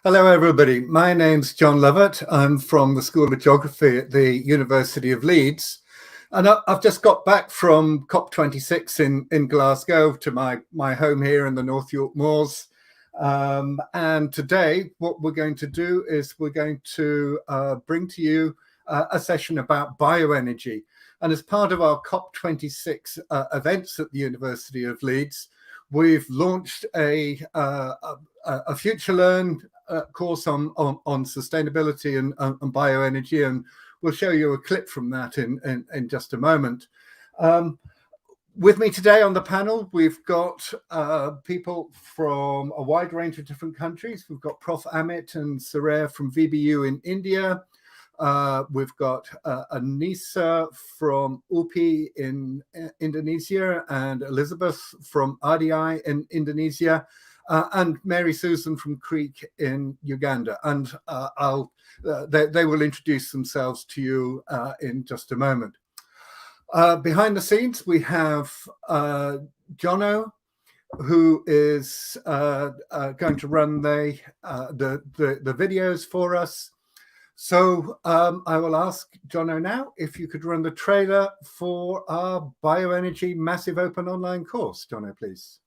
Hello, everybody. My name's John Lovett. I'm from the School of Geography at the University of Leeds. And I've just got back from COP26 in Glasgow to my home here in the North York Moors. And today, what we're going to do is we're going to bring to you a session about bioenergy. And as part of our COP26 events at the University of Leeds, we've launched a Future Learn course on sustainability and bioenergy, and we'll show you a clip from that in just a moment. With me today on the panel, we've got people from a wide range of different countries. We've got Prof. Amit and Surya from VBU in India. We've got Anissa from UPI in Indonesia, and Elizabeth from RDI in Indonesia, and Mary Susan from Creek in Uganda. And they will introduce themselves to you in just a moment. Behind the scenes, we have Jono, who is going to run the videos for us. So I will ask Jono now if you could run the trailer for our Bioenergy Massive Open Online course. Jono, please.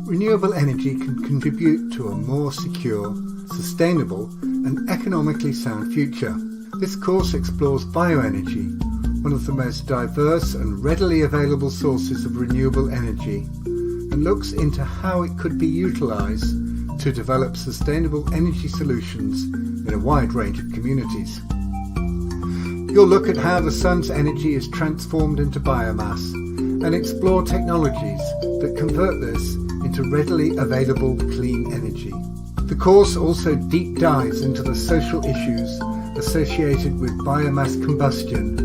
Renewable energy can contribute to a more secure, sustainable, and economically sound future. This course explores bioenergy, one of the most diverse and readily available sources of renewable energy, and looks into how it could be utilised to develop sustainable energy solutions in a wide range of communities. You'll look at how the sun's energy is transformed into biomass and explore technologies that convert this into readily available clean energy. The course also deep dives into the social issues associated with biomass combustion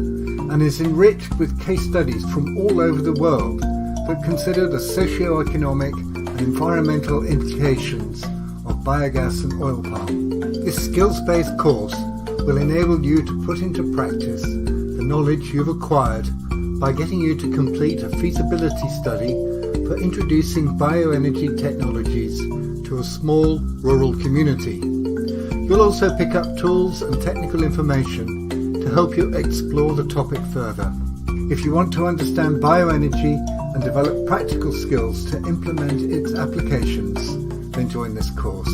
and is enriched with case studies from all over the world that consider the socio-economic and environmental implications of biogas and oil palm. This skills-based course will enable you to put into practice the knowledge you've acquired by getting you to complete a feasibility study for introducing bioenergy technologies to a small rural community. You'll also pick up tools and technical information to help you explore the topic further. If you want to understand bioenergy and develop practical skills to implement its applications, then join this course.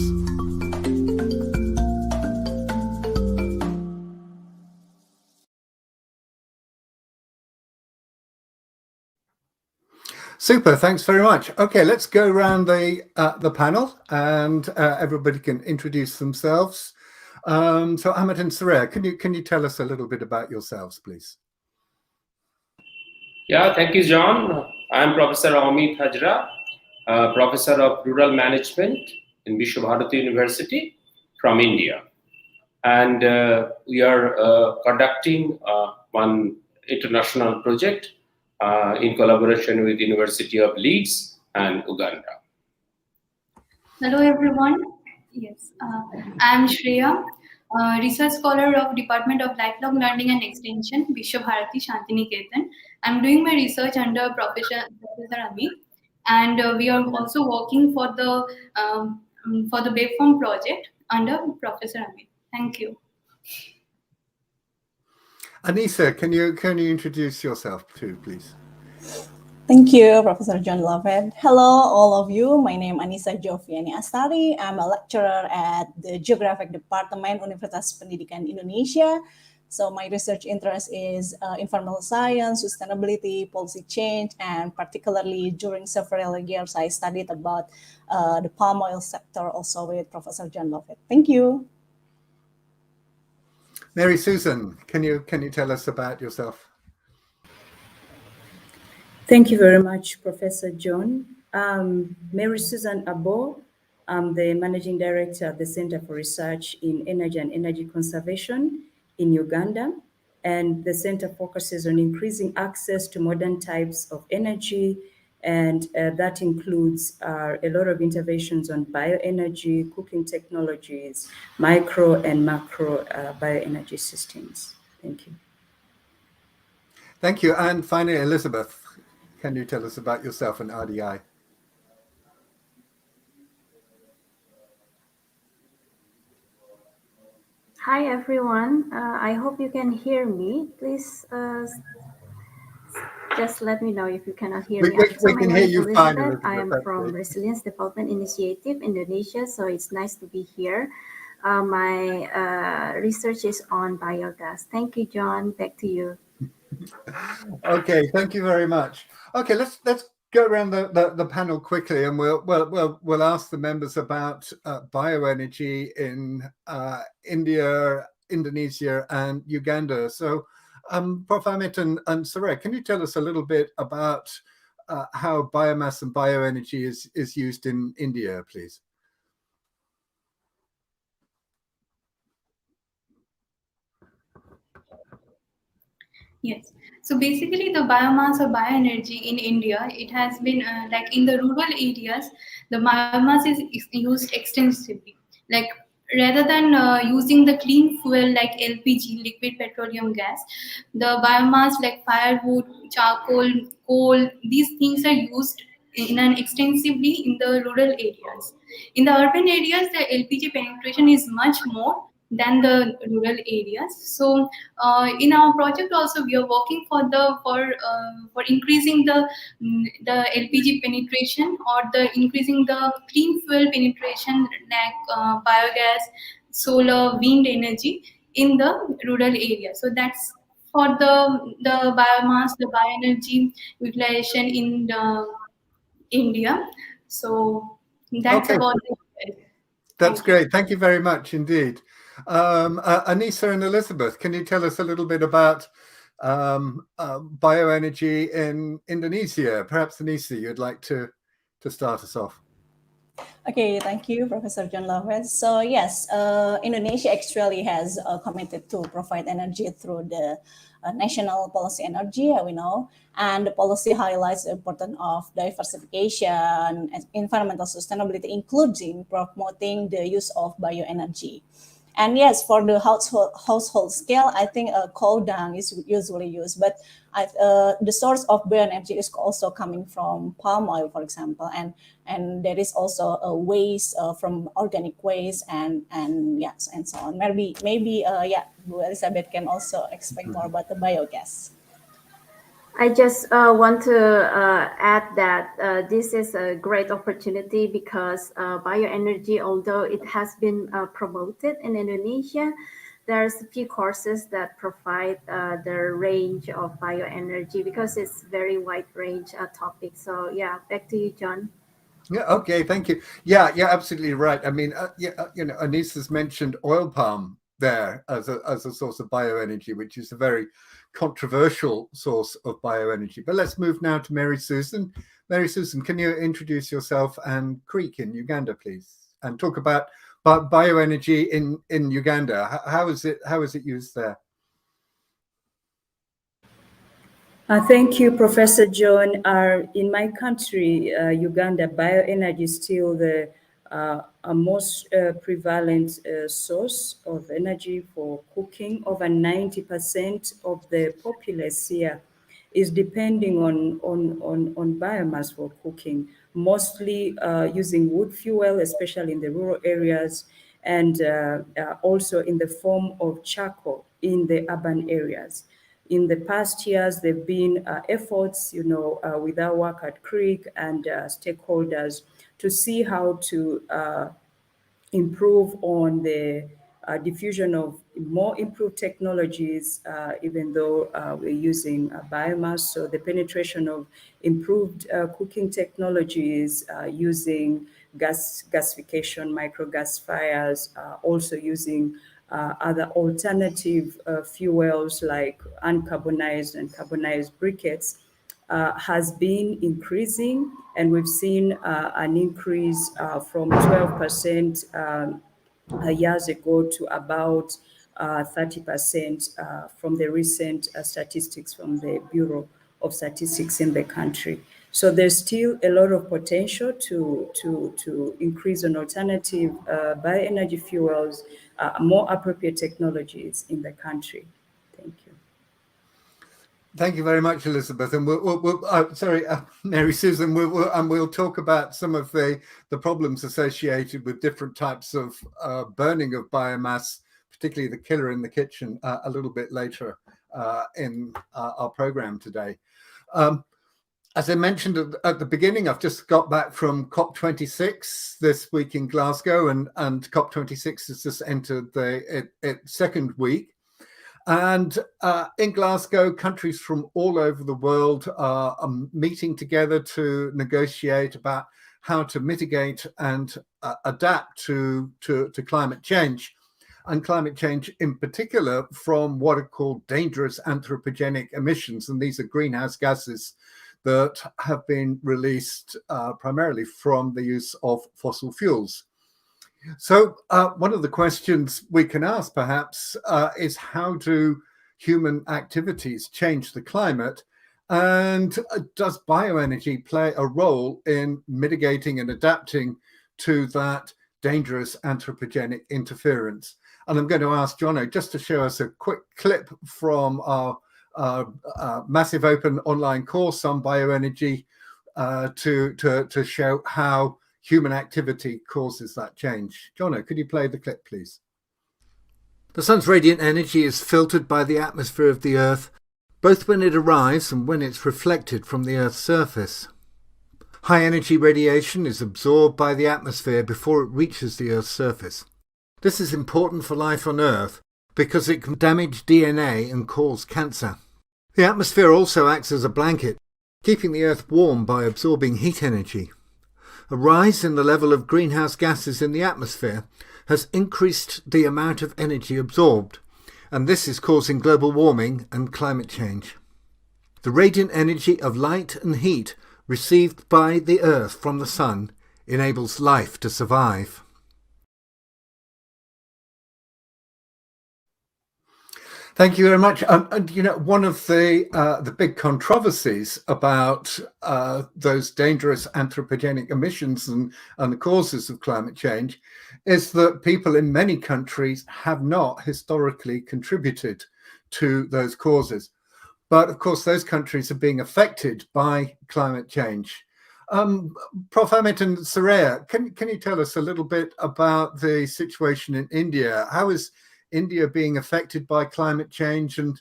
Super, thanks very much. Okay, let's go around the panel, and everybody can introduce themselves. So Amit and Surya, can you tell us a little bit about yourselves, please? Yeah, thank you, John. I'm Professor Amit Hajra, Professor of Rural Management in Visva-Bharati University from India. And we are conducting one international project in collaboration with the University of Leeds and Uganda. Hello, everyone. Yes, I'm Shreya, research scholar of Department of Lifelong Learning and Extension, Visva-Bharati Shantiniketan. I'm doing my research under Professor Amit, and we are also working for the Waveform project under Professor Amit. Thank you. Anissa, can you introduce yourself too, please? Thank you, Professor John Lovett. Hello, all of you. My name is Anissa Joviani Astari. I'm a lecturer at the Geographic Department, Universitas Pendidikan Indonesia. So my research interest is environmental science, sustainability, policy change, and particularly during several years, I studied about the palm oil sector also with Professor John Lovett. Thank you. Mary Susan, can you tell us about yourself? Thank you very much, Professor John. Mary Susan Abo. I'm the Managing Director at the Center for Research in Energy and Energy Conservation in Uganda. And the center focuses on increasing access to modern types of energy, and that includes a lot of interventions on bioenergy, cooking technologies, micro and macro bioenergy systems. Thank you. Thank you. And finally, Elizabeth, can you tell us about yourself and RDI? Hi everyone, I hope you can hear me. Please just let me know if you cannot hear me. We My can name hear is you fine, Elizabeth. I Elizabeth. am That's from great. Resilience Development Initiative, Indonesia, so it's nice to be here. My research is on biogas. Thank you, John. Back to you. Okay, thank you very much. Okay, let's go around the panel quickly, and we'll ask the members about bioenergy in India, Indonesia, and Uganda. So, Prof. Amit and Sarek, can you tell us a little bit about how biomass and bioenergy is used in India, please? Yes. So basically, the biomass or bioenergy in India, it has been like in the rural areas, the biomass is used extensively. Like rather than using the clean fuel like LPG, liquid petroleum gas, the biomass like firewood, charcoal, coal, these things are used in an extensively in the rural areas. In the urban areas, the LPG penetration is much more than the rural areas. So in our project also we are working for increasing the LPG penetration or the increasing the clean fuel penetration like biogas, solar, wind energy in the rural area. So that's for the biomass, the bioenergy utilization in India. So that's Okay, about it. that's Thank you. great. Thank you very much indeed. Anissa and Elizabeth, can you tell us a little bit about bioenergy in Indonesia? Perhaps Anissa, you'd like to start us off. Okay, thank you, Professor John Lovett. So yes, Indonesia actually has committed to provide energy through the national policy energy, we know, and the policy highlights the importance of diversification and environmental sustainability, including promoting the use of bioenergy. And yes, for the household scale, I think coal dung is usually used, but the source of bioenergy is also coming from palm oil, for example, and there is also a waste from organic waste and yes, and so on. Maybe yeah, Elizabeth can also explain more about the biogas. I just want to add that this is a great opportunity because bioenergy, although it has been promoted in Indonesia, there's a few courses that provide the range of bioenergy because it's very wide range topic. So yeah, back to you, John. Yeah. Okay. Thank you. Yeah. You're absolutely right. I mean, Anissa's mentioned oil palm there as a source of bioenergy, which is a very controversial source of bioenergy. But let's move now to Mary Susan. Mary Susan, can you introduce yourself and Creek in Uganda, please, and talk about bioenergy in Uganda? How is it used there? Thank you, Professor John. In my country, Uganda, bioenergy is still the most prevalent source of energy for cooking. Over 90% of the populace here is depending on biomass for cooking, mostly using wood fuel, especially in the rural areas, and also in the form of charcoal in the urban areas. In the past years, there have been efforts, with our work at Creek and stakeholders to see how to improve on the diffusion of more improved technologies, even though we're using biomass. So the penetration of improved cooking technologies using gasification, microgas fires, also using other alternative fuels like uncarbonized and carbonized briquettes has been increasing, and we've seen an increase from 12% years ago to about 30% from the recent statistics from the Bureau of Statistics in the country. So there's still a lot of potential to increase on alternative bioenergy fuels, more appropriate technologies in the country. Thank you. Thank you very much, Elizabeth. And Mary Susan. We'll talk about some of the problems associated with different types of burning of biomass, particularly the killer in the kitchen, a little bit later in our program today. As I mentioned at the beginning, I've just got back from COP26 this week in Glasgow, and COP26 has just entered its second week. And in Glasgow, countries from all over the world are meeting together to negotiate about how to mitigate and adapt to climate change, and climate change in particular from what are called dangerous anthropogenic emissions. And these are greenhouse gases that have been released primarily from the use of fossil fuels. So one of the questions we can ask perhaps is, how do human activities change the climate? And does bioenergy play a role in mitigating and adapting to that dangerous anthropogenic interference? And I'm going to ask Jono just to show us a quick clip from our massive open online course on bioenergy to show how human activity causes that change. Jono, could you play the clip, please? The sun's radiant energy is filtered by the atmosphere of the Earth, both when it arrives and when it's reflected from the Earth's surface. High energy radiation is absorbed by the atmosphere before it reaches the Earth's surface. This is important for life on Earth because it can damage DNA and cause cancer. The atmosphere also acts as a blanket, keeping the Earth warm by absorbing heat energy. A rise in the level of greenhouse gases in the atmosphere has increased the amount of energy absorbed, and this is causing global warming and climate change. The radiant energy of light and heat received by the Earth from the sun enables life to survive. Thank you very much. And you know, one of the big controversies about those dangerous anthropogenic emissions and the causes of climate change is that people in many countries have not historically contributed to those causes. But of course, those countries are being affected by climate change. Prof. Amit and Saraya, can you tell us a little bit about the situation in India? How is India being affected by climate change, and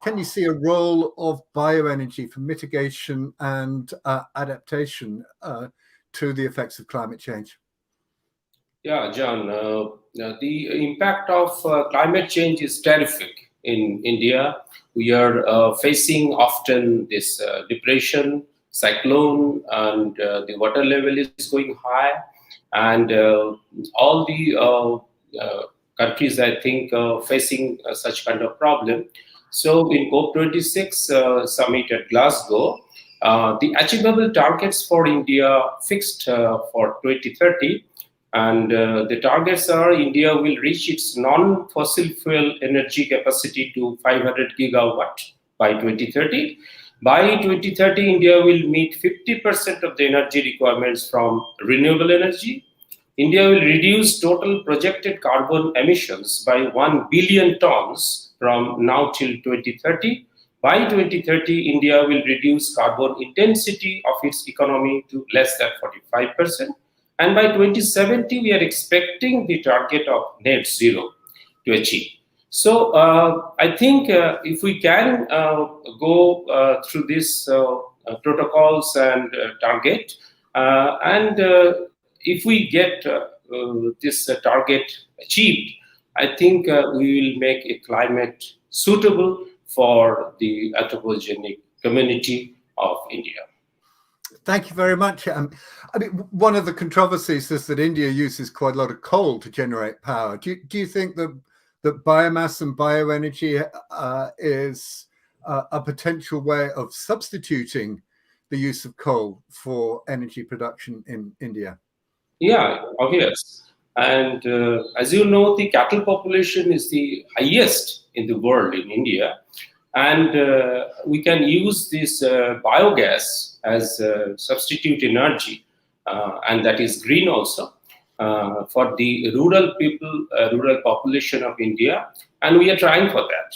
can you see a role of bioenergy for mitigation and adaptation to the effects of climate change? Yeah, John, the impact of climate change is terrific in India. We are facing often this depression, cyclone, and the water level is going high, and all the countries, I think, facing such kind of problem. So in COP26 summit at Glasgow, the achievable targets for India fixed for 2030, and the targets are India will reach its non-fossil fuel energy capacity to 500 gigawatt by 2030. By 2030, India will meet 50% of the energy requirements from renewable energy. India will reduce total projected carbon emissions by 1 billion tons from now till 2030. By 2030, India will reduce carbon intensity of its economy to less than 45%. And by 2070, we are expecting the target of net zero to achieve. So I think if we can go through these protocols and target, and if we get this target achieved, I think we will make a climate suitable for the anthropogenic community of India. Thank you very much. I mean, one of the controversies is that India uses quite a lot of coal to generate power. Do you think that biomass and bioenergy is a potential way of substituting the use of coal for energy production in India? Yeah, obvious. And as you know, the cattle population is the highest in the world in India. And we can use this biogas as substitute energy, and that is green also, for the rural people, rural population of India. And we are trying for that,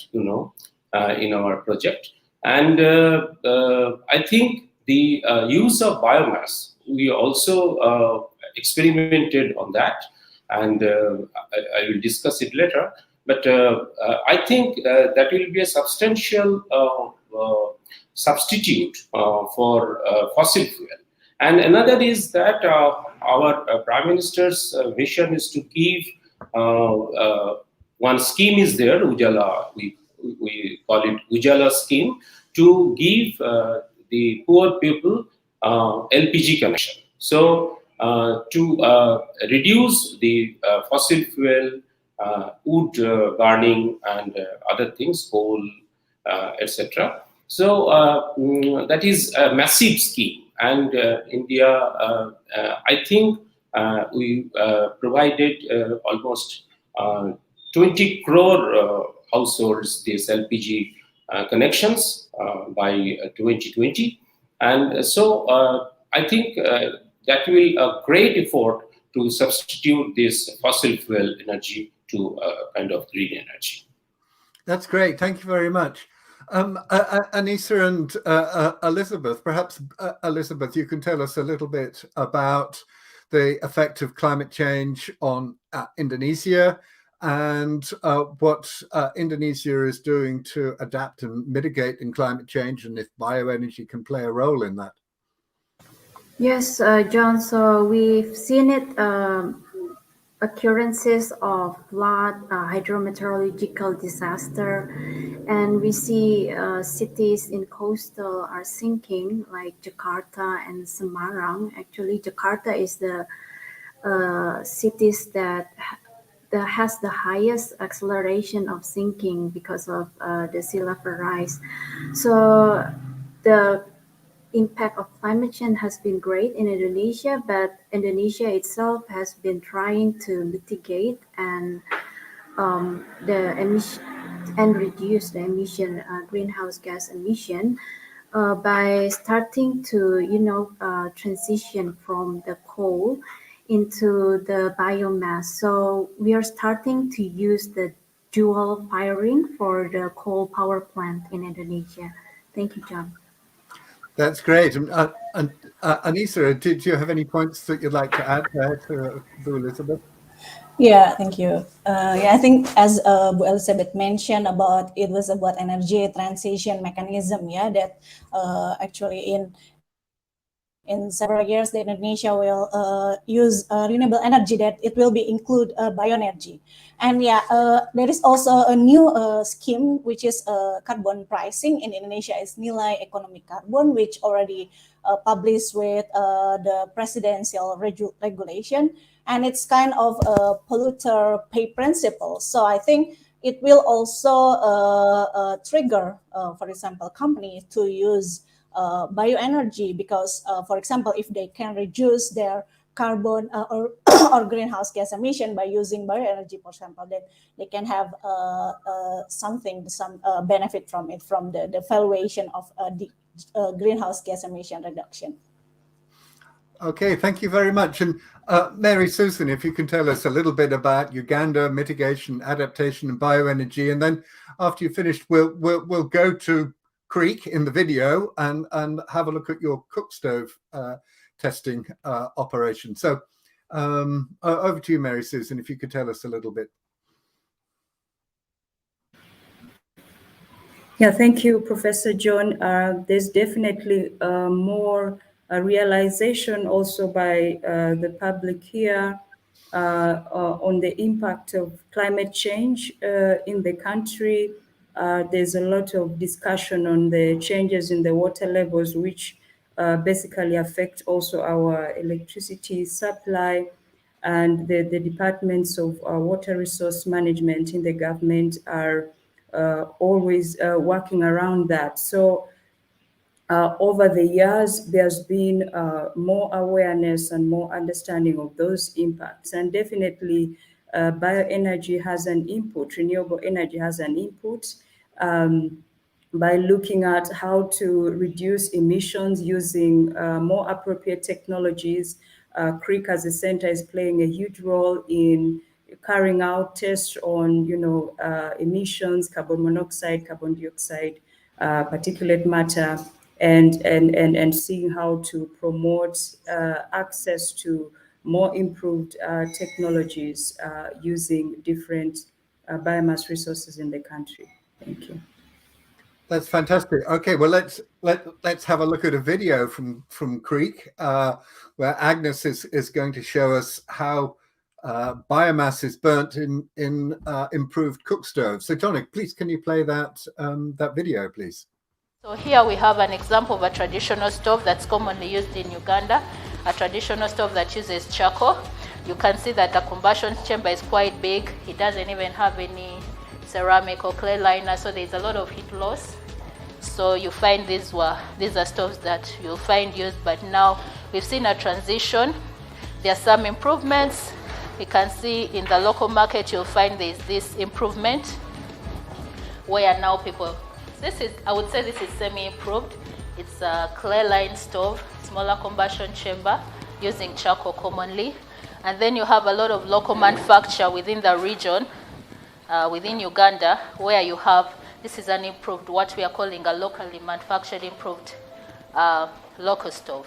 in our project. And I think the use of biomass, we also experimented on that, and I will discuss it later. But I think that will be a substantial substitute for fossil fuel. And another is that our Prime Minister's vision is to give one scheme is there, Ujala, we call it Ujala scheme, to give the poor people LPG connection. So to reduce the fossil fuel, wood burning, and other things, coal, etc. So that is a massive scheme, and India, I think, we provided almost 20 crore households these LPG connections by 2020, and so I think that will a great effort to substitute this fossil fuel energy to kind of green energy. That's great. Thank you very much. Anissa and Elizabeth, perhaps Elizabeth, you can tell us a little bit about the effect of climate change on Indonesia and what Indonesia is doing to adapt and mitigate in climate change, and if bioenergy can play a role in that. Yes, John. So we've seen it occurrences of flood, hydrometeorological disaster, and we see cities in coastal are sinking, like Jakarta and Semarang. Actually, Jakarta is the cities that has the highest acceleration of sinking because of the sea level rise. So the impact of climate change has been great in Indonesia, but Indonesia itself has been trying to mitigate and the emission and reduce the emission, greenhouse gas emission, by starting to transition from the coal into the biomass. So we are starting to use the dual firing for the coal power plant in Indonesia. Thank you, John. That's great. And Anissa, did you have any points that you'd like to add there to Elizabeth? Yeah, thank you. Yeah, I think as Bu Elizabeth mentioned about, it was about energy transition mechanism. Yeah, that actually in several years, the Indonesia will use renewable energy, that it will be include bioenergy. And yeah, there is also a new scheme, which is carbon pricing in Indonesia, is Nilai Ekonomi Carbon, which already published with the presidential regulation. And it's kind of a polluter pay principle. So I think it will also trigger, for example, companies to use bioenergy, because, for example, if they can reduce their carbon or greenhouse gas emission by using bioenergy, for example, then they can have some benefit from it, from the valuation of the greenhouse gas emission reduction. Okay, thank you very much. And Mary Susan, if you can tell us a little bit about Uganda, mitigation, adaptation, and bioenergy, and then after you've finished, we'll go to Creek in the video and have a look at your cook stove testing operation. So over to you, Mary Susan, if you could tell us a little bit. Yeah, thank you, Professor John. There's definitely more realization also by the public here on the impact of climate change in the country. There's a lot of discussion on the changes in the water levels, which basically affect also our electricity supply, and the departments of water resource management in the government are always working around that. So over the years, there's been more awareness and more understanding of those impacts. And definitely bioenergy has an input, renewable energy has an input by looking at how to reduce emissions using more appropriate technologies. Creek as a center is playing a huge role in carrying out tests on, emissions, carbon monoxide, carbon dioxide, particulate matter, and seeing how to promote access to more improved technologies using different biomass resources in the country. Thank you. That's fantastic. Okay, well let's have a look at a video from Creek where Agnes is going to show us how biomass is burnt in improved cook stoves. So Johnny, please can you play that that video, please? So here we have an example of a traditional stove that's commonly used in Uganda, a traditional stove that uses charcoal. You can see that the combustion chamber is quite big. It doesn't even have any ceramic or clay liner, so there's a lot of heat loss. So you find these are stoves that you'll find used, but now we've seen a transition. There are some improvements. You can see in the local market you'll find there's this improvement where now people, I would say this is semi-improved. It's a clay line stove, smaller combustion chamber using charcoal commonly. And then you have a lot of local manufacture within the region, within Uganda, where you have, this is an improved, what we are calling a locally manufactured improved local stove.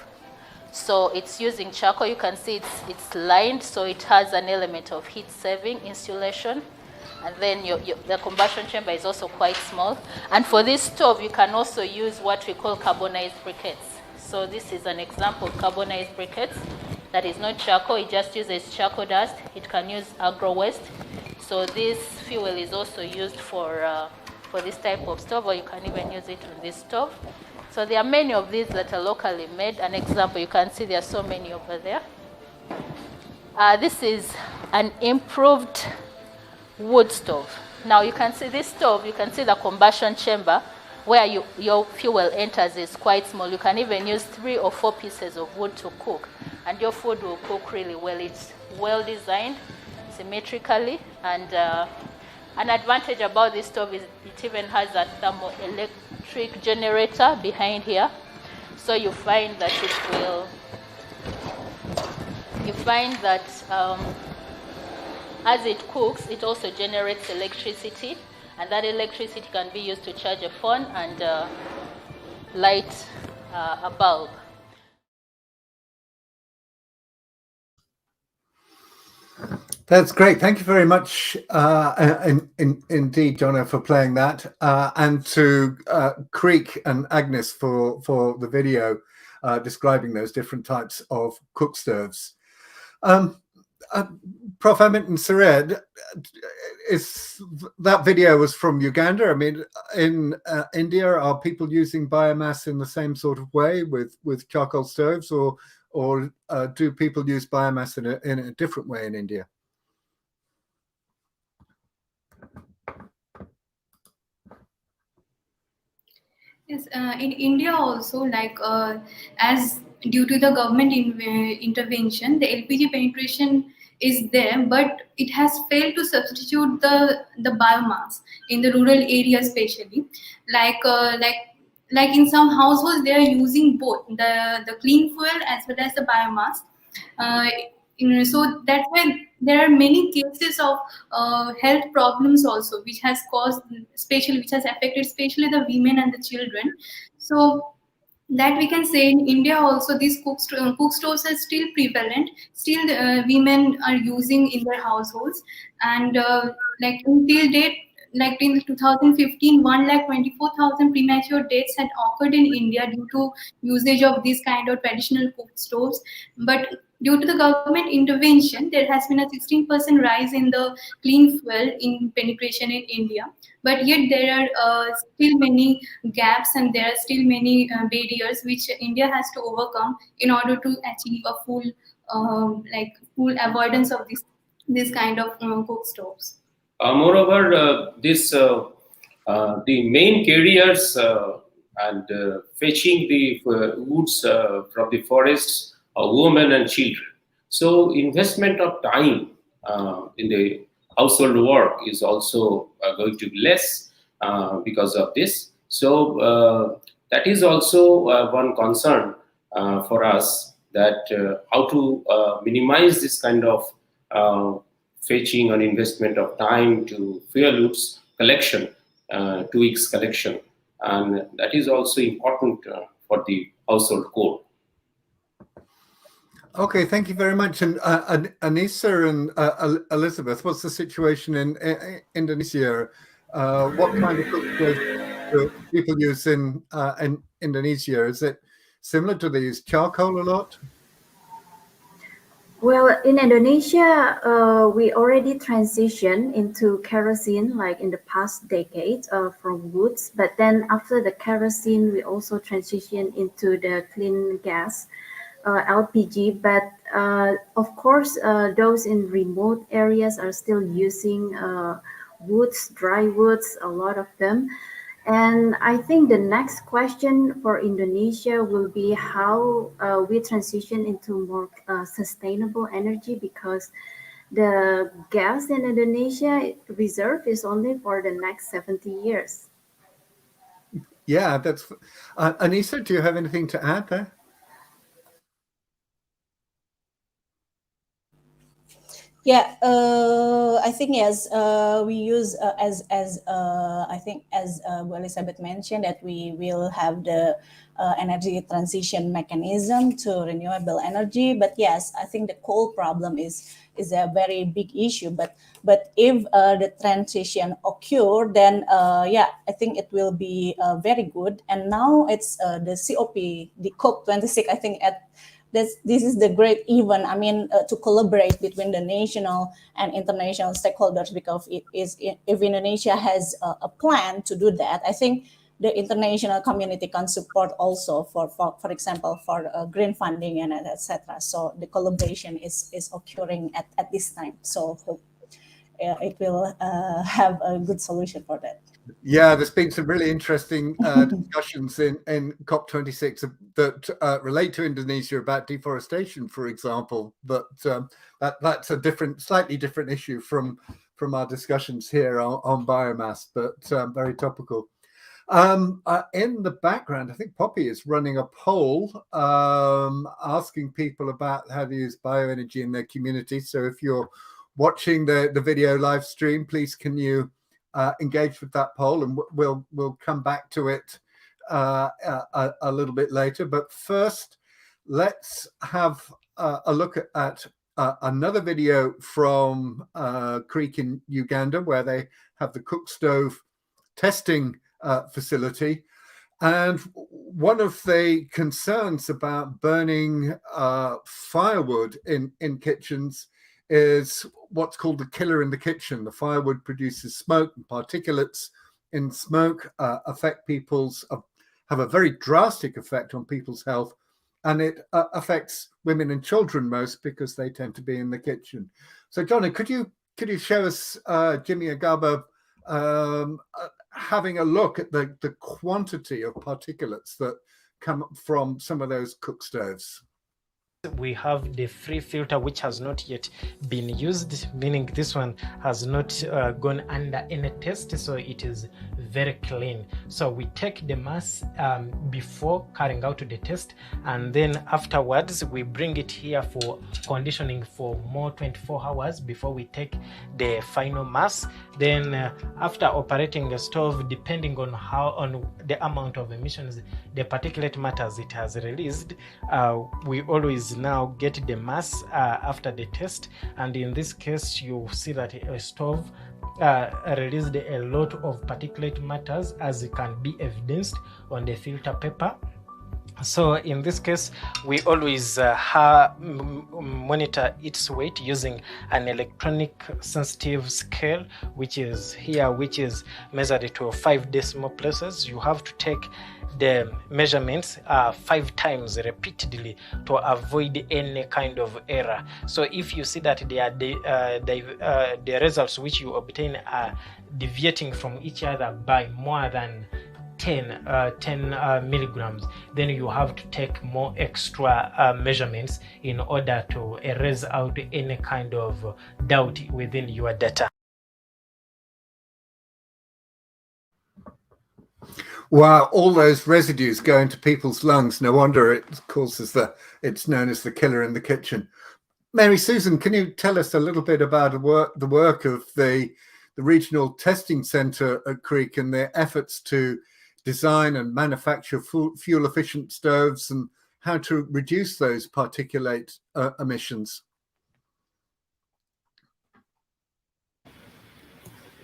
So it's using charcoal. You can see it's lined, so it has an element of heat saving, insulation. And then the combustion chamber is also quite small. And for this stove, you can also use what we call carbonized briquettes. So this is an example of carbonized briquettes. That is not charcoal, it just uses charcoal dust. It can use agro waste. So this fuel is also used for this type of stove, or you can even use it on this stove. So there are many of these that are locally made. An example, you can see there are so many over there. This is an improved wood stove. Now you can see this stove, you can see the combustion chamber where your fuel enters is quite small. You can even use 3 or 4 pieces of wood to cook, and your food will cook really well. It's well designed, symmetrically, and an advantage about this stove is it even has a thermoelectric generator behind here. So you find that as it cooks, it also generates electricity, and that electricity can be used to charge a phone and light a bulb. That's great. Thank you very much indeed, Jonna, for playing that, and to Creek and Agnes for the video describing those different types of cook stoves. Prof. Hamilton Sared, that video was from Uganda. I mean, in India, are people using biomass in the same sort of way with charcoal stoves, or do people use biomass in a different way in India? Yes, in India also, like as due to the government intervention, the LPG penetration is there, but it has failed to substitute the biomass in the rural areas, especially. Like in some households, they are using both the clean fuel as well as the biomass. So that's why there are many cases of health problems also, which has affected especially the women and the children. So that we can say in India also, these cook stoves are still prevalent. Still, women are using in their households, and like until date, like in 2015, 1,24,000 premature deaths had occurred in India due to usage of these kind of traditional cook stoves. But due to the government intervention, there has been a 16% rise in the clean fuel in penetration in India. But yet there are still many gaps, and there are still many barriers which India has to overcome in order to achieve a full avoidance of this kind of cook stoves. Moreover, the main carriers and fetching the woods from the forests are women and children. So investment of time in the household work is also going to be less because of this. So that is also one concern for us, that how to minimize this kind of fetching and investment of time to fuel woods collection, 2 weeks collection. and that is also important for the household coal. Okay, thank you very much. And Anissa and Elizabeth, what's the situation in Indonesia? What kind of cookstoves do people use in Indonesia? Is it similar? Do they use charcoal a lot? Well, in Indonesia, we already transitioned into kerosene like in the past decade from woods. But then after the kerosene, we also transitioned into the clean gas, LPG. But of course, those in remote areas are still using woods, dry woods, a lot of them. And I think the next question for Indonesia will be how we transition into more sustainable energy, because the gas in Indonesia reserve is only for the next 70 years. Yeah, that's Anissa, do you have anything to add there? Yeah, I think yes, we use as I think as Elizabeth mentioned, that we will have the energy transition mechanism to renewable energy. But yes, I think the coal problem is a very big issue. But if the transition occur, then yeah, I think it will be very good. And now it's the COP, the COP26. I think this is the great event. I mean, to collaborate between the national and international stakeholders, because if Indonesia has a plan to do that, I think the international community can support also for example, for green funding and etc. So the collaboration is occurring at this time. So hope it will have a good solution for that. Yeah, there's been some really interesting discussions in COP26 that relate to Indonesia about deforestation, for example. But that's a slightly different issue from our discussions here on biomass, but very topical. In the background, I think Poppy is running a poll asking people about how to use bioenergy in their community. So if you're watching the video live stream, please can you engage with that poll, and we'll come back to it a little bit later. But first, let's have a look at another video from Creek in Uganda, where they have the cook stove testing facility. And one of the concerns about burning firewood in kitchens is what's called the killer in the kitchen. The firewood produces smoke, and particulates in smoke have a very drastic effect on people's health, and it affects women and children most, because they tend to be in the kitchen. So Johnny, could you show us Jimmy Agaba having a look at the quantity of particulates that come from some of those cook stoves? We have the free filter, which has not yet been used, meaning this one has not gone under any test, so it is very clean. So we take the mass before carrying out the test, and then afterwards we bring it here for conditioning for more 24 hours before we take the final mass. Then after operating the stove, depending on the amount of emissions, the particulate matters it has released, we always now get the mass after the test. And in this case, you see that a stove released a lot of particulate matters, as it can be evidenced on the filter paper. So in this case, we always monitor its weight using an electronic sensitive scale, which is here, which is measured to 5 decimal places. You have to take the measurements 5 times repeatedly to avoid any kind of error. So if you see that the results which you obtain are deviating from each other by more than 10 milligrams, then you have to take more extra measurements in order to erase out any kind of doubt within your data. Wow, all those residues go into people's lungs. No wonder it causes it's known as the killer in the kitchen. Mary Susan, can you tell us a little bit about the work of the Regional Testing Centre at Creek and their efforts to design and manufacture fuel-efficient stoves and how to reduce those particulate emissions?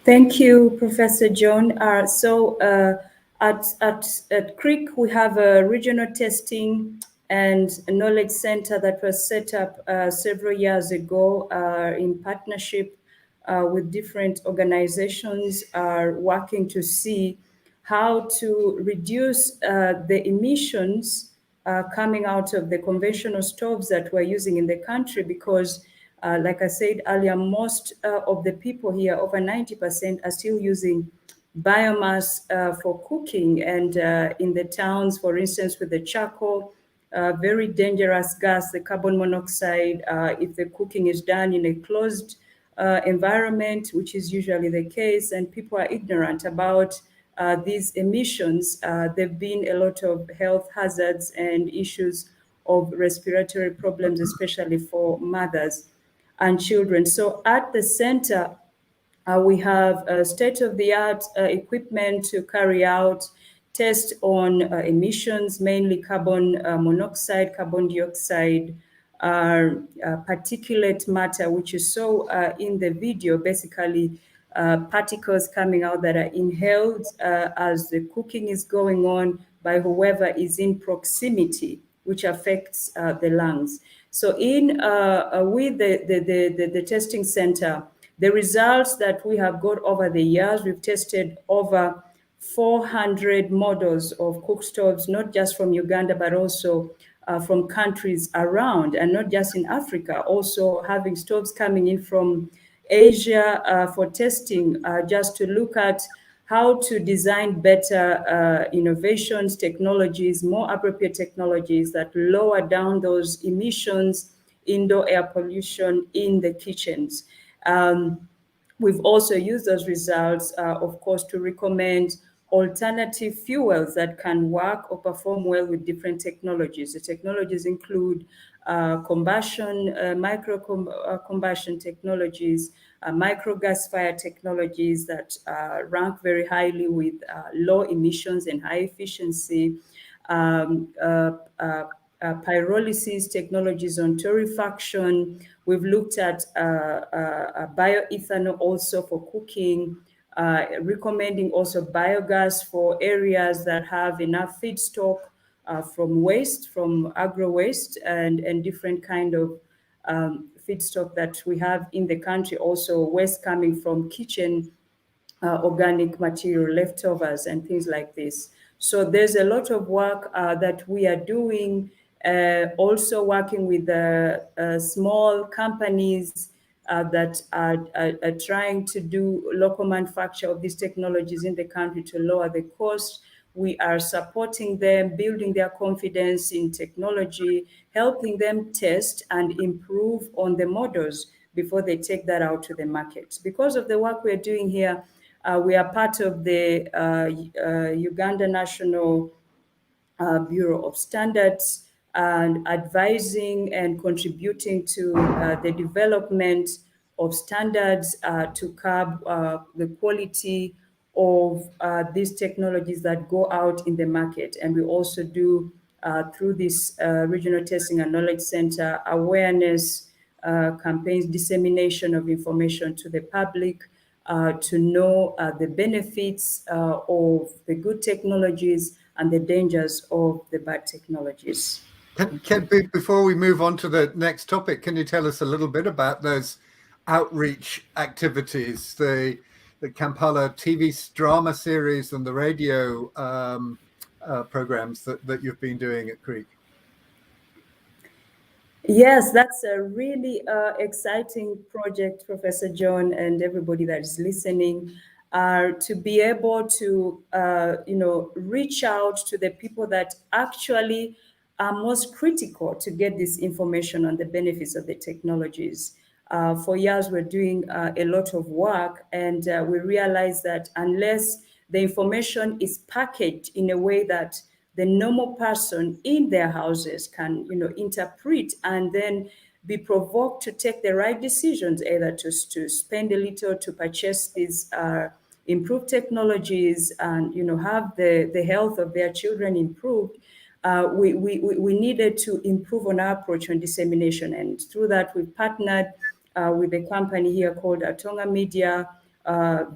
Thank you, Professor John. At CREEC, we have a regional testing and knowledge center that was set up several years ago in partnership with different organizations working to see how to reduce the emissions coming out of the conventional stoves that we're using in the country, because like I said earlier, most of the people here, over 90%, are still using biomass for cooking. And in the towns, for instance, with the charcoal, very dangerous gas, the carbon monoxide, if the cooking is done in a closed environment, which is usually the case, and people are ignorant about these emissions, there've been a lot of health hazards and issues of respiratory problems, especially for mothers and children. So at the center, we have state-of-the-art equipment to carry out tests on emissions, mainly carbon monoxide, carbon dioxide, particulate matter, which you saw in the video, basically particles coming out that are inhaled as the cooking is going on by whoever is in proximity, which affects the lungs. So with the testing center, the results that we have got over the years, we've tested over 400 models of cook stoves, not just from Uganda, but also from countries around, and not just in Africa, also having stoves coming in from Asia for testing, just to look at how to design better innovations, technologies, more appropriate technologies that lower down those emissions, indoor air pollution in the kitchens. We've also used those results, of course, to recommend alternative fuels that can work or perform well with different technologies. The technologies include combustion, combustion technologies, microgas fire technologies that rank very highly with low emissions and high efficiency, pyrolysis technologies on torrefaction. We've looked at bioethanol also for cooking, recommending also biogas for areas that have enough feedstock from waste, from agro waste, and different kind of feedstock that we have in the country, also waste coming from kitchen organic material, leftovers, and things like this. So there's a lot of work that we are doing, also working with small companies that are trying to do local manufacture of these technologies in the country to lower the cost. We are supporting them, building their confidence in technology, helping them test and improve on the models before they take that out to the market. Because of the work we're doing here, we are part of the Uganda National Bureau of Standards, and advising and contributing to the development of standards to curb the quality of these technologies that go out in the market. And we also do, through this Regional Testing and Knowledge Center, awareness campaigns, dissemination of information to the public, to know the benefits of the good technologies and the dangers of the bad technologies. Before we move on to the next topic, can you tell us a little bit about those outreach activities, the Kampala TV drama series and the radio programs that you've been doing at CREEC? Yes, that's a really exciting project, Professor John, and everybody that is listening, to be able to, reach out to the people that actually are most critical to get this information on the benefits of the technologies. For years, we're doing a lot of work, and we realize that unless the information is packaged in a way that the normal person in their houses can, interpret and then be provoked to take the right decisions, either to spend a little to purchase these improve technologies and, have the health of their children improved, we needed to improve on our approach on dissemination. And through that, we partnered with a company here called Atonga Media,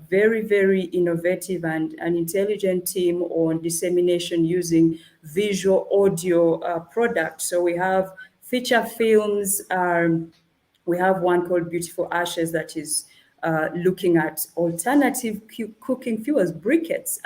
very, very innovative and an intelligent team on dissemination using visual audio products. So we have feature films. We have one called Beautiful Ashes that is looking at alternative cooking fuels, briquettes,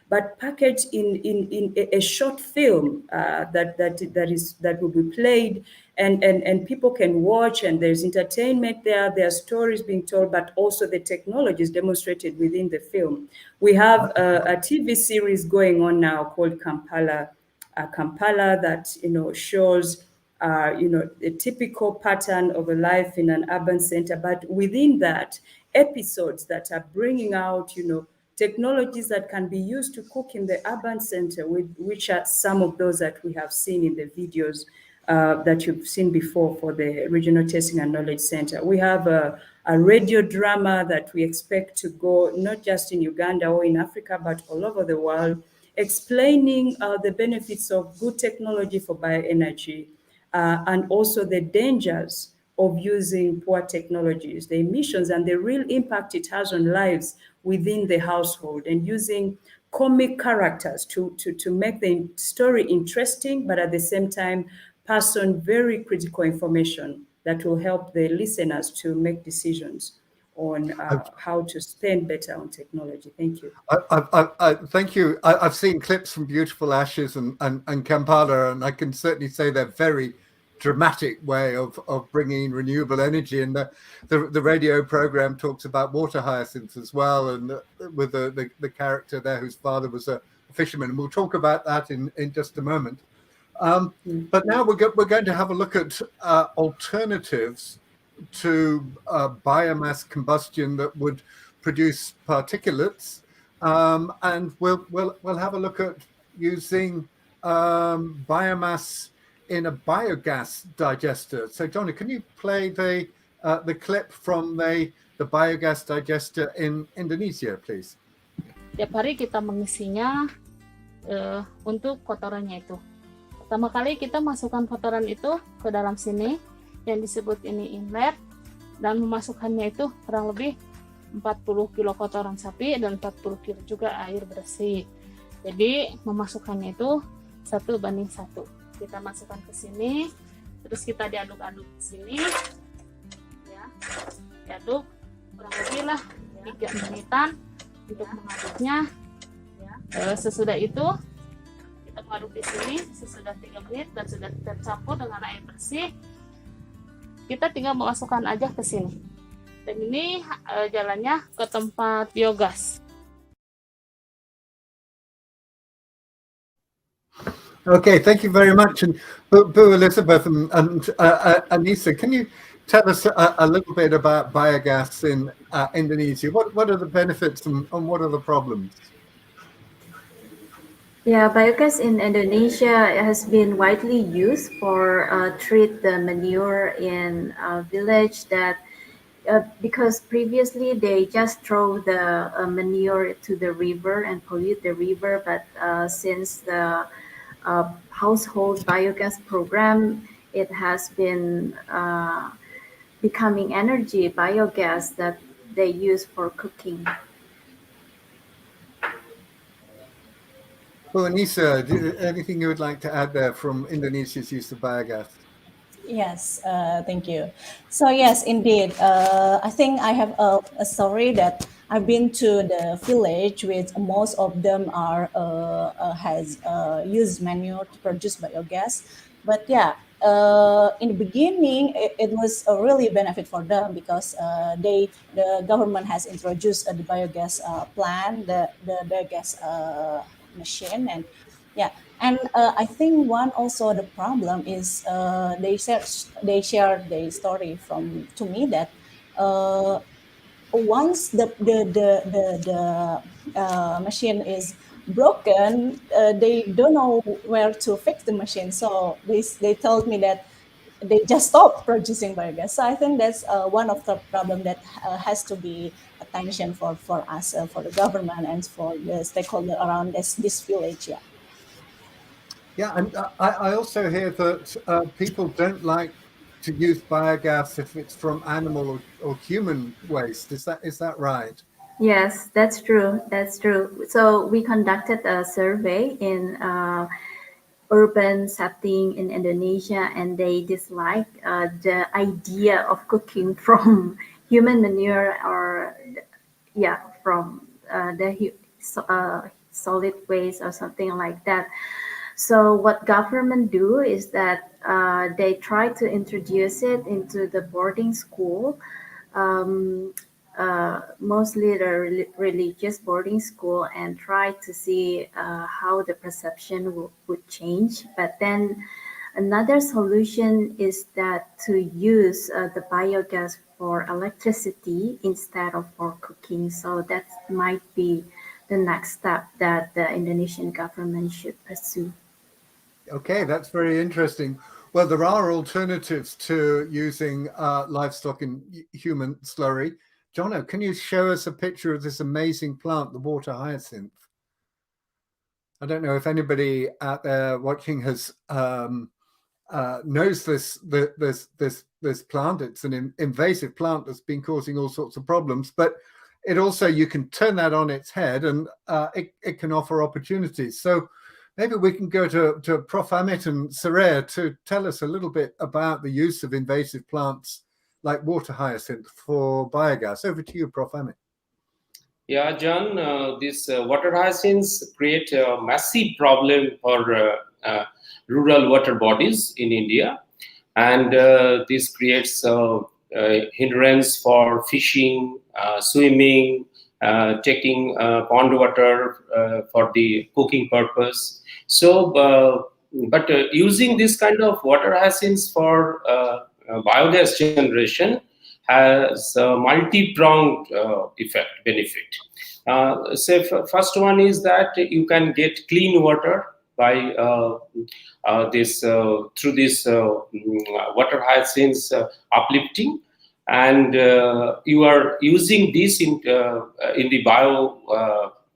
but packaged in a short film that will be played and people can watch, and there's entertainment there are stories being told, but also the technology is demonstrated within the film. We have a TV series going on now called Kampala that shows a typical pattern of a life in an urban center, but within that, episodes that are bringing out technologies that can be used to cook in the urban center, which are some of those that we have seen in the videos that you've seen before for the Regional Testing and Knowledge Center. We have a radio drama that we expect to go not just in Uganda or in Africa, but all over the world, explaining the benefits of good technology for bioenergy and also the dangers of using poor technologies, the emissions and the real impact it has on lives within the household, and using comic characters to make the story interesting, but at the same time, pass on very critical information that will help the listeners to make decisions on how to spend better on technology. Thank you. Thank you. I've seen clips from Beautiful Ashes and Kampala, and I can certainly say they're very dramatic way of bringing renewable energy. And the radio program talks about water hyacinths as well, and with the character there whose father was a fisherman. And we'll talk about that in just a moment. But now we're going to have a look at alternatives to biomass combustion that would produce particulates, and we'll have a look at using biomass in a biogas digester. So, Johnny, can you play the clip from the biogas digester in Indonesia, please? Tiap hari kita mengisinya untuk kotorannya itu. Pertama kali kita masukkan kotoran itu ke dalam sini yang disebut ini inlet, dan memasukkannya itu kurang lebih 40 kilo kotoran sapi dan 40 kilo juga air bersih. Jadi memasukkannya itu 1:1. Kita masukkan ke sini, terus kita diaduk-aduk ke sini, ya, diaduk kurang lebih lah 3 menitan untuk mengaduknya. Ya. Sesudah itu kita mengaduk di sini sesudah 3 menit dan sudah tercampur dengan air bersih. Kita tinggal memasukkan aja ke sini. Dan ini jalannya ke tempat biogas. Okay, thank you very much. And Bu Elizabeth and Anissa, can you tell us a little bit about biogas in Indonesia? What are the benefits and what are the problems? Yeah, biogas in Indonesia has been widely used for treat the manure in a village that because previously they just throw the manure to the river and pollute the river, but since the household biogas program, it has been becoming energy biogas that they use for cooking. Well, Anissa, anything you would like to add there from Indonesia's use of biogas? Yes, thank you. So yes, indeed. I think I have a story that I've been to the village, which most of them are has used manure to produce biogas. But yeah, in the beginning, it was a really benefit for them because the government has introduced the biogas plant, the biogas machine, and yeah. And I think one also the problem is they share their story to me that once the machine is broken, they don't know where to fix the machine. So they told me that they just stopped producing biogas. So I think that's one of the problem that has to be attention for us, for the government and for the stakeholder around this village. Yeah. Yeah, and I also hear that people don't like to use biogas if it's from animal or human waste. Is that right? Yes, that's true. That's true. So we conducted a survey in urban setting in Indonesia, and they dislike the idea of cooking from human manure or from solid waste or something like that. So what government do is that they try to introduce it into the boarding school, um, mostly the religious boarding school, and try to see how the perception would change. But then another solution is that to use the biogas for electricity instead of for cooking. So that might be the next step that the Indonesian government should pursue. Okay, that's very interesting. Well, there are alternatives to using livestock in human slurry. Jono, can you show us a picture of this amazing plant, the water hyacinth? I don't know if anybody out there watching has knows this plant. It's an invasive plant that's been causing all sorts of problems, but it also, you can turn that on its head, and it can offer opportunities. So maybe we can go to Prof. Amit and Sareya to tell us a little bit about the use of invasive plants like water hyacinth for biogas. Over to you, Prof. Amit. Yeah, John, these water hyacinths create a massive problem for rural water bodies in India. And this creates hindrance for fishing, swimming, taking pond water for the cooking purpose. So, but using this kind of water hyacinths for biogas generation has a multi-pronged benefit. So first one is that you can get clean water by through this water hyacinths uplifting, and you are using this in the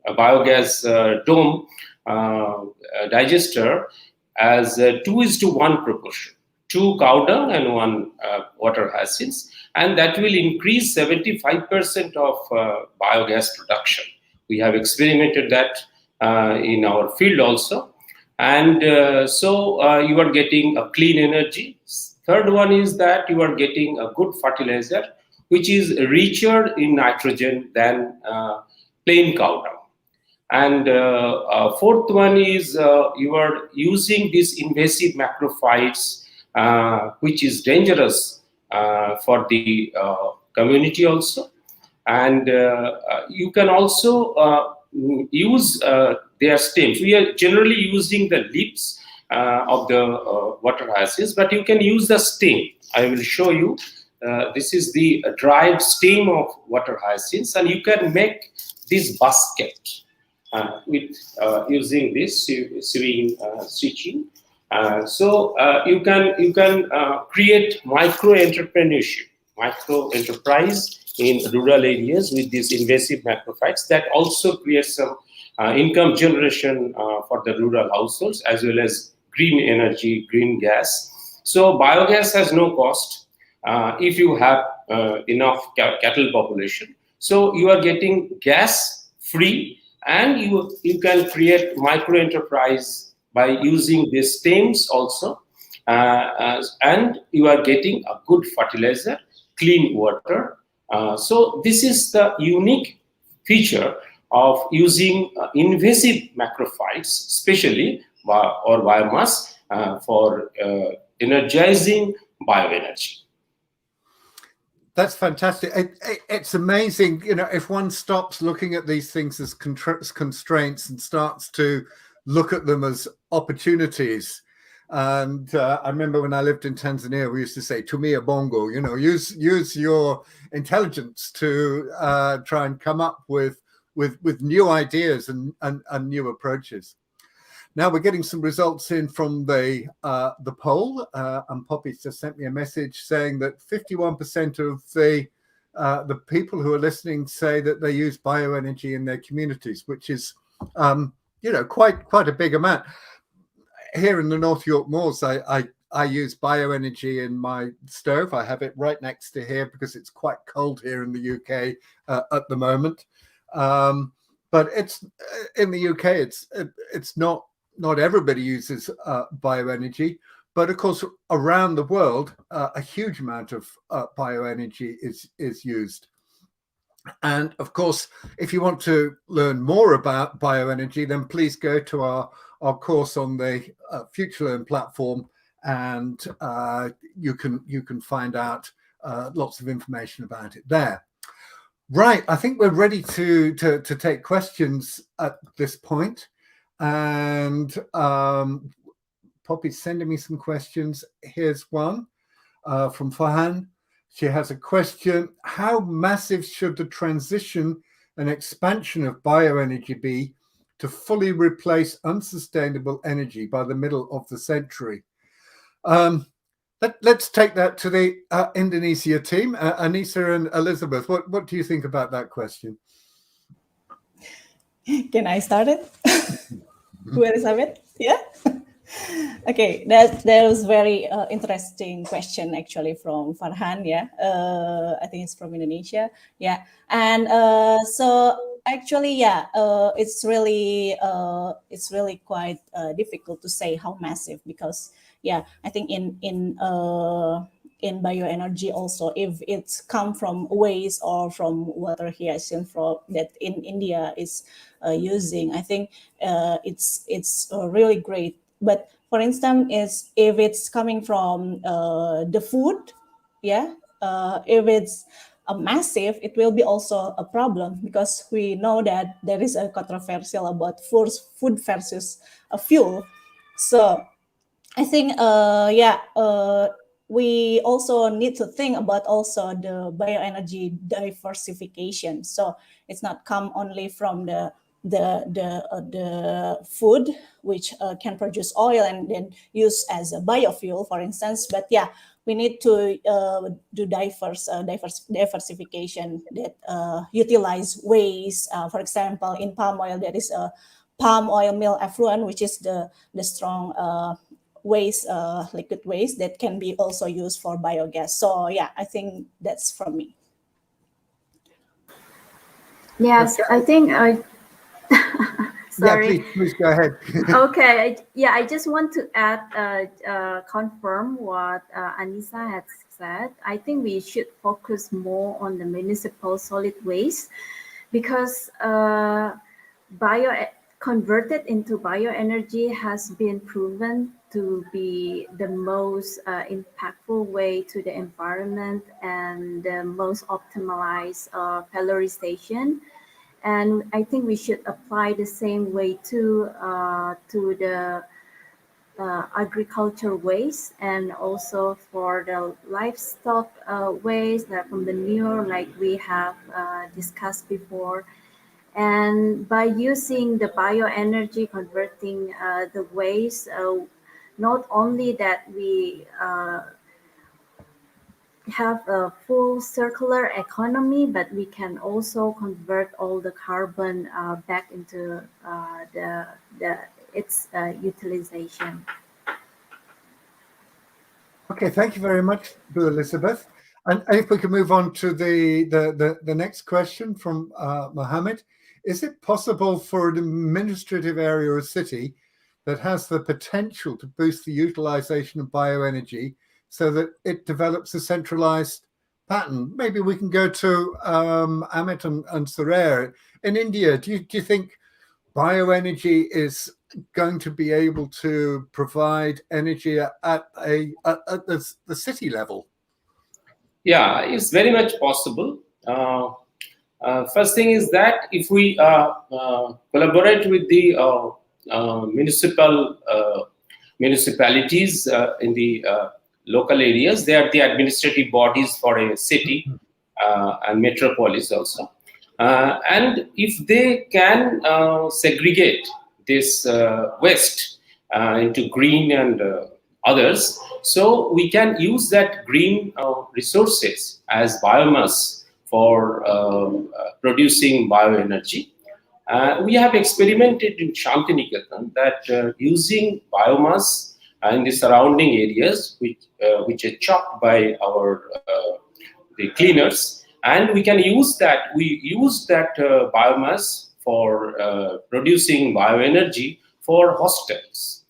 biogas dome digester as 2:1 proportion, 2 cow dung and 1 water hyacinths, and that will increase 75% of biogas production. We have experimented that in our field also. And so you are getting a clean energy. Third one is that you are getting a good fertilizer, which is richer in nitrogen than plain cow dung. And fourth one is you are using these invasive macrophytes, which is dangerous for the community also. And you can also use their stems. We are generally using the leaves of the water hyacinths, but you can use the stem. I will show you. This is the dried stem of water hyacinths, and you can make this basket with using this sewing stitching. So you can create micro enterprise in rural areas with these invasive macrophytes. That also creates some income generation for the rural households, as well as green energy, green gas. So biogas has no cost if you have enough cattle population. So you are getting gas free, and you can create micro enterprise by using these stems also, and you are getting a good fertilizer, clean water. So this is the unique feature of using invasive macrophytes, especially or biomass, for energizing bioenergy. That's fantastic. It's amazing, you know, if one stops looking at these things as constraints and starts to look at them as opportunities. And I remember when I lived in Tanzania, we used to say, "Tumia bongo," you know, use your intelligence to try and come up with new ideas and new approaches. Now we're getting some results in from the poll, and Poppy's just sent me a message saying that 51% of the the people who are listening say that they use bioenergy in their communities, which is, quite a big amount. Here in the North York Moors, I use bioenergy in my stove. I have it right next to here because it's quite cold here in the UK at the moment. But it's in the UK. It's not everybody uses bioenergy, but of course around the world a huge amount of bioenergy is used. And of course, if you want to learn more about bioenergy, then please go to our course on the FutureLearn platform, and you can find out lots of information about it there. Right, I think we're ready to take questions at this point, and Poppy's sending me some questions. Here's one from Farhan. She has a question: how massive should the transition and expansion of bioenergy be to fully replace unsustainable energy by the middle of the century? Let's take that to the Indonesia team. Anissa and Elizabeth, what do you think about that question? Can I start it? Elizabeth? Yeah? Okay, that was very interesting question actually from Farhan. Yeah, I think it's from Indonesia. Yeah, and so actually, yeah, it's really quite difficult to say how massive, because yeah, I think in bioenergy also, if it's come from waste or from water hyacinth from that in India is using, I think it's really great. But for instance, if it's coming from the food, yeah, if it's massive, it will be also a problem, because we know that there is a controversial about food versus fuel. So I think, we also need to think about also the bioenergy diversification. So it's not come only from the food, which can produce oil and then use as a biofuel, for instance. But yeah, we need to do diversification that utilize waste. For example, in palm oil, there is a palm oil mill effluent, which is the strong waste, liquid waste that can be also used for biogas. So yeah, I think that's from me. Yes, I think sorry. Yeah, please go ahead. Okay, yeah, I just want to add, confirm what Anissa had said. I think we should focus more on the municipal solid waste, because converted into bioenergy has been proven to be the most impactful way to the environment and the most optimized valorization. And I think we should apply the same way to the agriculture waste, and also for the livestock waste, like from the manure, like we have discussed before. And by using the bioenergy, converting the waste, not only that we have a full circular economy, but we can also convert all the carbon back into its utilization. Okay, thank you very much, Elizabeth. And if we can move on to the next question from Mohammed. Is it possible for an administrative area or city that has the potential to boost the utilization of bioenergy so that it develops a centralized pattern? Maybe we can go to Amit and Surer. In India, do you think bioenergy is going to be able to provide energy at the city level? Yeah, it's very much possible. First thing is that if we collaborate with the municipalities in the local areas, they are the administrative bodies for a city and metropolis also. And if they can segregate this waste into green and others, so we can use that green resources as biomass for producing bioenergy. We have experimented in Shantiniketan that using biomass in the surrounding areas, which are chopped by our the cleaners, and we can use that. We use that biomass for producing bioenergy for hostels,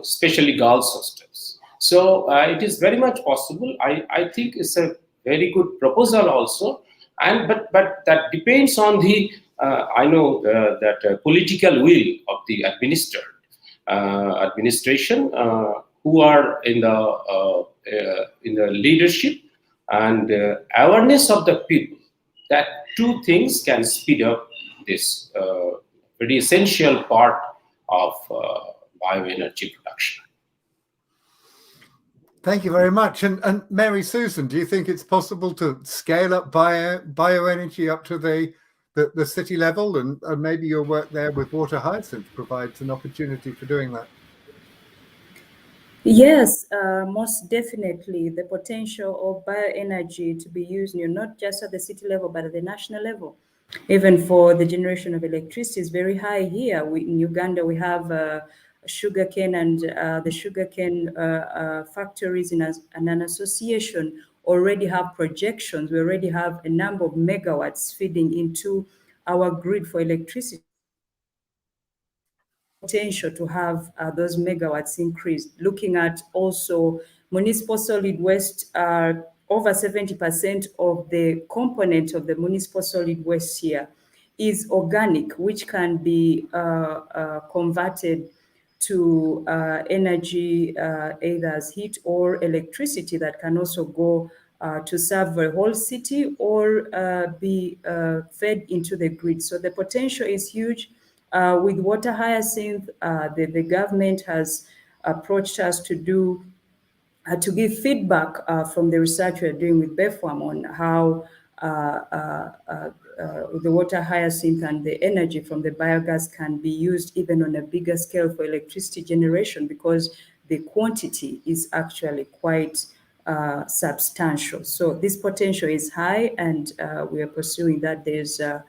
especially girls' hostels. So it is very much possible. I think it's a very good proposal also, and but that depends on the I know that political will of the administration who are in the leadership, and awareness of the people. That two things can speed up this very essential part of bioenergy production. Thank you very much. And Mary Susan, do you think it's possible to scale up bioenergy up to the city level, and maybe your work there with Water Hyacinth provides an opportunity for doing that? Yes, most definitely. The potential of bioenergy to be used, not just at the city level, but at the national level. Even for the generation of electricity is very high here. In Uganda, we have sugarcane, and the sugarcane factories in an association already have projections. We already have a number of megawatts feeding into our grid for electricity. Potential to have those megawatts increased. Looking at also municipal solid waste, over 70% of the component of the municipal solid waste here is organic, which can be converted to energy, either as heat or electricity, that can also go to serve the whole city or be fed into the grid. So the potential is huge. With Water Hyacinth, the government has approached us to give feedback from the research we're doing with BEFWAM on how the Water Hyacinth and the energy from the biogas can be used even on a bigger scale for electricity generation, because the quantity is actually quite substantial. So this potential is high, and we are pursuing that. There's a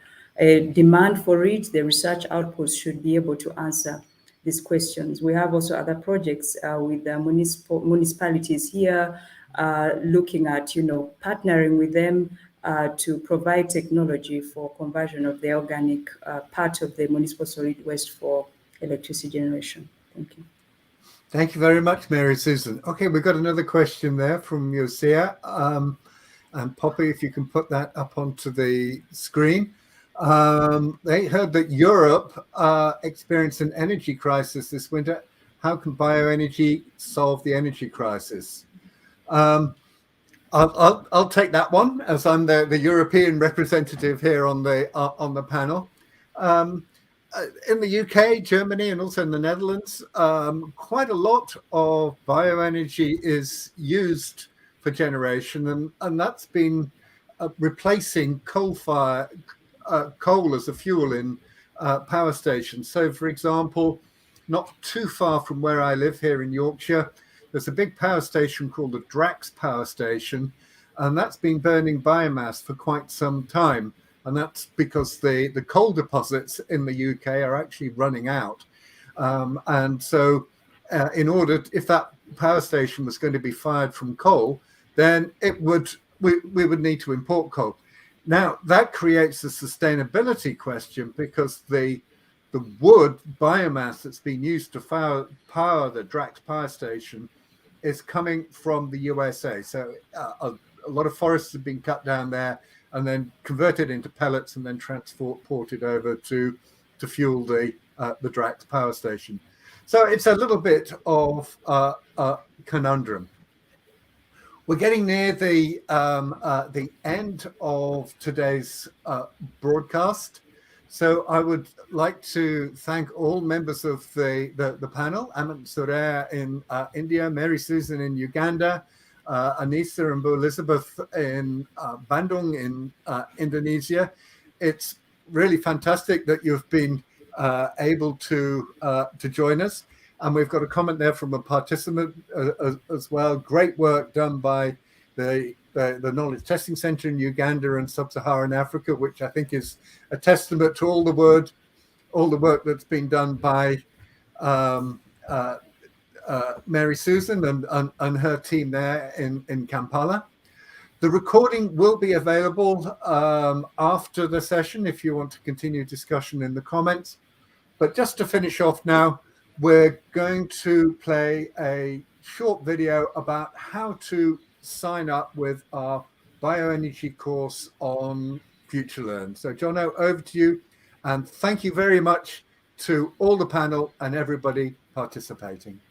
demand for it. The research outputs should be able to answer these questions. We have also other projects with the municipalities here, looking at partnering with them to provide technology for conversion of the organic part of the municipal solid waste for electricity generation. Thank you. Thank you very much, Mary Susan. Okay, we've got another question there from Yosia. And Poppy, if you can put that up onto the screen. They heard that Europe experienced an energy crisis this winter. How can bioenergy solve the energy crisis? I'll take that one, as I'm the European representative here on the panel. In the UK, Germany, and also in the Netherlands, quite a lot of bioenergy is used for generation, and that's been replacing coal as a fuel in power stations. So, for example, not too far from where I live here in Yorkshire, there's a big power station called the Drax Power Station, and that's been burning biomass for quite some time. And that's because the coal deposits in the UK are actually running out. And so if that power station was going to be fired from coal, then we would need to import coal. Now, that creates a sustainability question, because the wood biomass that's been used to power the Drax Power Station is coming from the USA. So a lot of forests have been cut down there and then converted into pellets and then transported over to fuel the Drax Power Station. So it's a little bit of a conundrum. We're getting near the end of today's broadcast. So I would like to thank all members of the panel: Amit Surya in India, Mary Susan in Uganda, Anissa and Bo Elizabeth in Bandung in Indonesia. It's really fantastic that you've been able to join us. And we've got a comment there from a participant as well. Great work done by the the Knowledge Testing Center in Uganda and Sub-Saharan Africa, which I think is a testament to all the work that's been done by Mary Susan and her team there in Kampala. The recording will be available after the session if you want to continue discussion in the comments. But just to finish off now, we're going to play a short video about how to sign up with our bioenergy course on FutureLearn. So Jono, over to you. And thank you very much to all the panel and everybody participating.